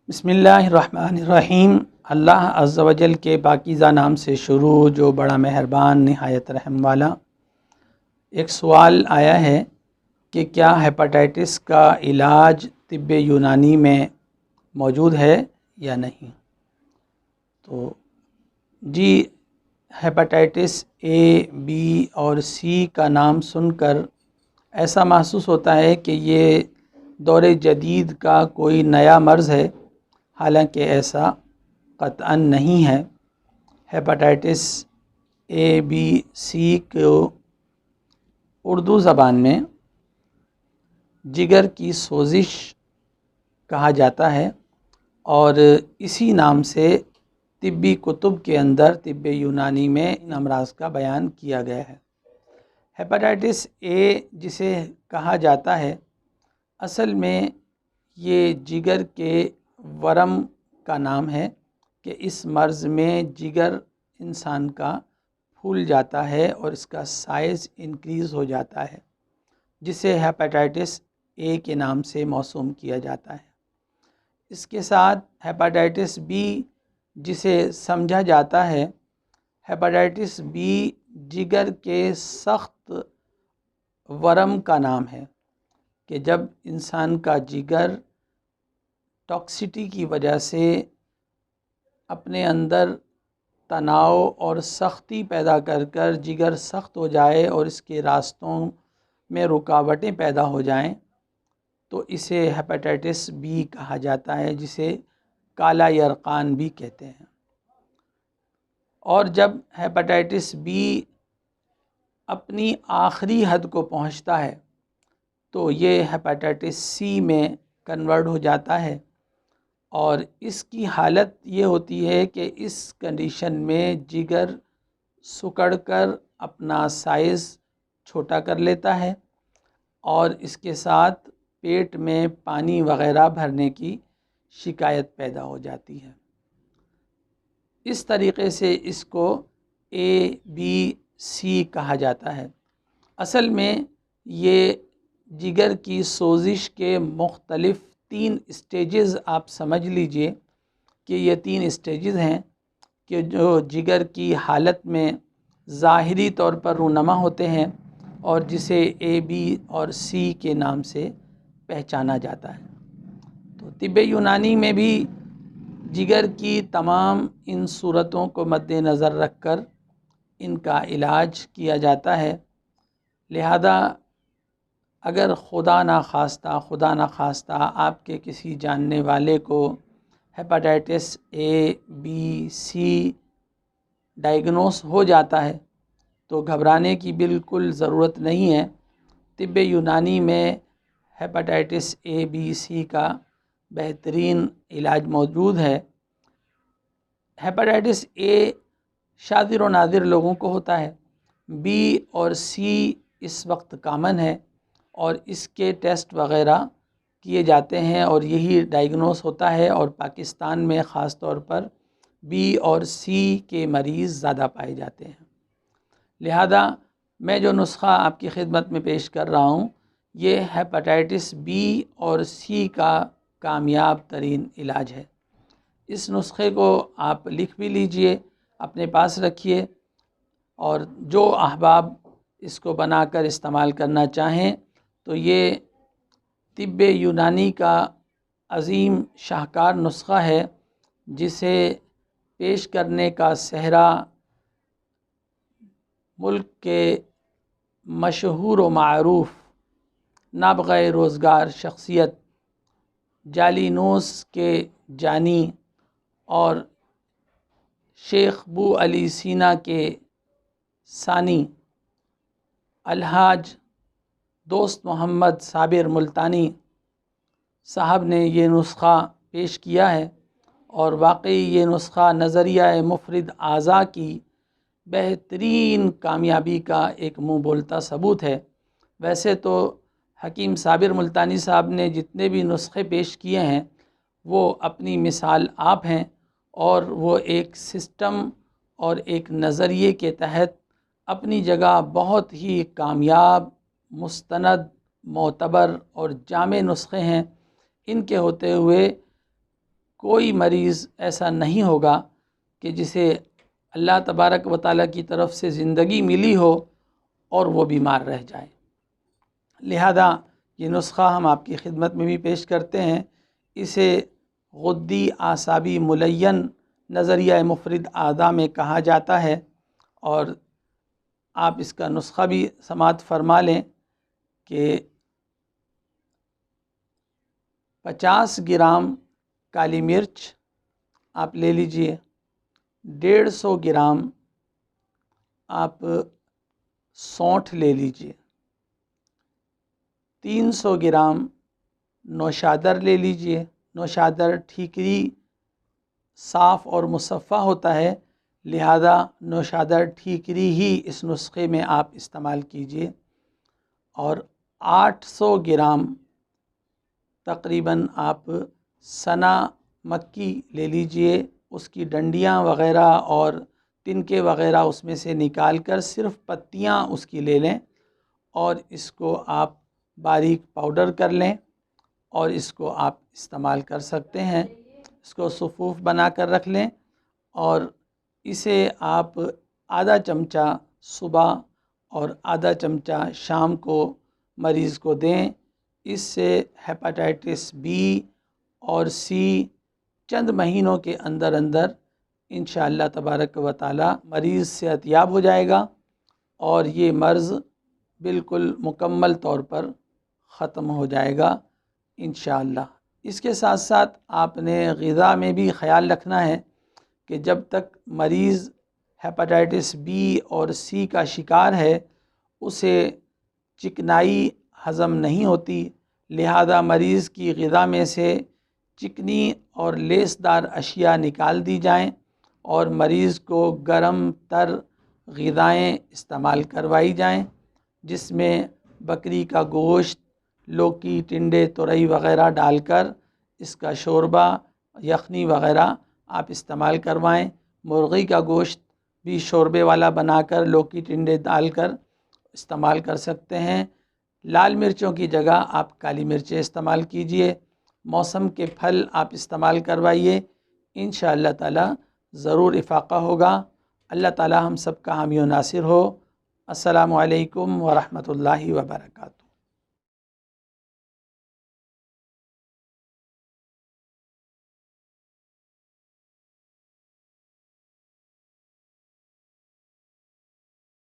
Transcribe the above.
بسم اللہ الرحمن الرحیم۔ اللہ عز و جل کے پاکیزہ نام سے شروع جو بڑا مہربان نہایت رحم والا۔ ایک سوال آیا ہے کہ کیا ہیپاٹائٹس کا علاج طب یونانی میں موجود ہے یا نہیں؟ تو جی، ہیپاٹائٹس اے، بی اور سی کا نام سن کر ایسا محسوس ہوتا ہے کہ یہ دور جدید کا کوئی نیا مرض ہے، حالانکہ ایسا قطعاً نہیں ہے۔ ہیپاٹائٹس اے، بی، سی کو اردو زبان میں جگر کی سوزش کہا جاتا ہے، اور اسی نام سے طبی کتب کے اندر طب یونانی میں ان امراض کا بیان کیا گیا ہے۔ ہیپاٹائٹس اے جسے کہا جاتا ہے، اصل میں یہ جگر کے ورم کا نام ہے کہ اس مرض میں جگر انسان کا پھول جاتا ہے اور اس کا سائز انکریز ہو جاتا ہے، جسے ہیپاٹائٹس اے کے نام سے موسوم کیا جاتا ہے۔ اس کے ساتھ ہیپاٹائٹس بی جسے سمجھا جاتا ہے، ہیپاٹائٹس بی جگر کے سخت ورم کا نام ہے کہ جب انسان کا جگر ٹاکسٹی کی وجہ سے اپنے اندر تناؤ اور سختی پیدا کر کر جگر سخت ہو جائے اور اس کے راستوں میں رکاوٹیں پیدا ہو جائیں، تو اسے ہیپاٹائٹس بی کہا جاتا ہے، جسے کالا یرقان بھی کہتے ہیں۔ اور جب ہیپاٹائٹس بی اپنی آخری حد کو پہنچتا ہے تو یہ ہیپاٹائٹس سی میں کنورٹ ہو جاتا ہے، اور اس کی حالت یہ ہوتی ہے کہ اس کنڈیشن میں جگر سکڑ کر اپنا سائز چھوٹا کر لیتا ہے اور اس کے ساتھ پیٹ میں پانی وغیرہ بھرنے کی شکایت پیدا ہو جاتی ہے۔ اس طریقے سے اس کو اے، بی، سی کہا جاتا ہے۔ اصل میں یہ جگر کی سوزش کے مختلف 3 اسٹیجز آپ سمجھ لیجئے کہ یہ 3 اسٹیجز ہیں کہ جو جگر کی حالت میں ظاہری طور پر رونما ہوتے ہیں اور جسے اے، بی اور سی کے نام سے پہچانا جاتا ہے۔ تو طب یونانی میں بھی جگر کی تمام ان صورتوں کو مد نظر رکھ کر ان کا علاج کیا جاتا ہے۔ لہذا اگر خدا نخواستہ آپ کے کسی جاننے والے کو hepatitis A, B, C diagnose ہو جاتا ہے تو گھبرانے کی بالکل ضرورت نہیں ہے۔ طب یونانی میں ہیپاٹائٹس اے، بی، سی کا بہترین علاج موجود ہے۔ ہیپاٹائٹس اے شاذر و نادر لوگوں کو ہوتا ہے، بی اور سی اس وقت کامن ہے اور اس کے ٹیسٹ وغیرہ کیے جاتے ہیں اور یہی ڈائگنوس ہوتا ہے، اور پاکستان میں خاص طور پر بی اور سی کے مریض زیادہ پائے جاتے ہیں۔ لہذا میں جو نسخہ آپ کی خدمت میں پیش کر رہا ہوں، یہ ہیپاٹائٹس بی اور سی کا کامیاب ترین علاج ہے۔ اس نسخے کو آپ لکھ بھی لیجئے، اپنے پاس رکھیے، اور جو احباب اس کو بنا کر استعمال کرنا چاہیں تو یہ طب یونانی کا عظیم شاہکار نسخہ ہے، جسے پیش کرنے کا سہرا ملک کے مشہور و معروف نابغہ روزگار شخصیت جالینوس کے جانی اور شیخ بو علی سینا کے ثانی الحاج دوست محمد صابر ملتانی صاحب نے یہ نسخہ پیش کیا ہے، اور واقعی یہ نسخہ نظریہ مفرد اعضاء کی بہترین کامیابی کا ایک منہ بولتا ثبوت ہے۔ ویسے تو حکیم صابر ملتانی صاحب نے جتنے بھی نسخے پیش کیے ہیں وہ اپنی مثال آپ ہیں، اور وہ ایک سسٹم اور ایک نظریے کے تحت اپنی جگہ بہت ہی کامیاب، مستند، معتبر اور جامع نسخے ہیں۔ ان کے ہوتے ہوئے کوئی مریض ایسا نہیں ہوگا کہ جسے اللہ تبارک و تعالیٰ کی طرف سے زندگی ملی ہو اور وہ بیمار رہ جائے۔ لہذا یہ نسخہ ہم آپ کی خدمت میں بھی پیش کرتے ہیں۔ اسے غدی اعصابی ملین نظریہ مفرد اعضاء میں کہا جاتا ہے، اور آپ اس کا نسخہ بھی سماعت فرما لیں کہ 50 گرام کالی مرچ آپ لے لیجئے، 150 گرام آپ سونٹھ لے لیجئے، 300 گرام نوشادر لے لیجئے۔ نوشادر ٹھیکری صاف اور مصفہ ہوتا ہے، لہذا نوشادر ٹھیکری ہی اس نسخے میں آپ استعمال کیجئے۔ اور 800 گرام تقریباً آپ سنا مکی لے لیجئے، اس کی ڈنڈیاں وغیرہ اور تنکے وغیرہ اس میں سے نکال کر صرف پتیاں اس کی لے لیں، اور اس کو آپ باریک پاؤڈر کر لیں، اور اس کو آپ استعمال کر سکتے ہیں۔ اس کو صفوف بنا کر رکھ لیں، اور اسے آپ آدھا چمچہ صبح اور آدھا چمچہ شام کو مریض کو دیں۔ اس سے ہیپاٹائٹس بی اور سی چند مہینوں کے اندر اندر انشاءاللہ تبارک و تعالی مریض صحت یاب ہو جائے گا، اور یہ مرض بالکل مکمل طور پر ختم ہو جائے گا انشاءاللہ۔ اس کے ساتھ ساتھ آپ نے غذا میں بھی خیال رکھنا ہے کہ جب تک مریض ہیپاٹائٹس بی اور سی کا شکار ہے اسے چکنائی ہضم نہیں ہوتی، لہذا مریض کی غذا میں سے چکنی اور لیسدار اشیاء نکال دی جائیں، اور مریض کو گرم تر غذائیں استعمال کروائی جائیں، جس میں بکری کا گوشت، لوکی، ٹنڈے، تورئی وغیرہ ڈال کر اس کا شوربہ، یخنی وغیرہ آپ استعمال کروائیں۔ مرغی کا گوشت بھی شوربے والا بنا کر لوکی ٹنڈے ڈال کر استعمال کر سکتے ہیں۔ لال مرچوں کی جگہ آپ کالی مرچیں استعمال کیجئے۔ موسم کے پھل آپ استعمال کروائیے، انشاءاللہ تعالی ضرور افاقہ ہوگا۔ اللہ تعالی ہم سب کا حامی و ناصر ہو۔ السلام علیکم ورحمۃ اللہ وبرکاتہ۔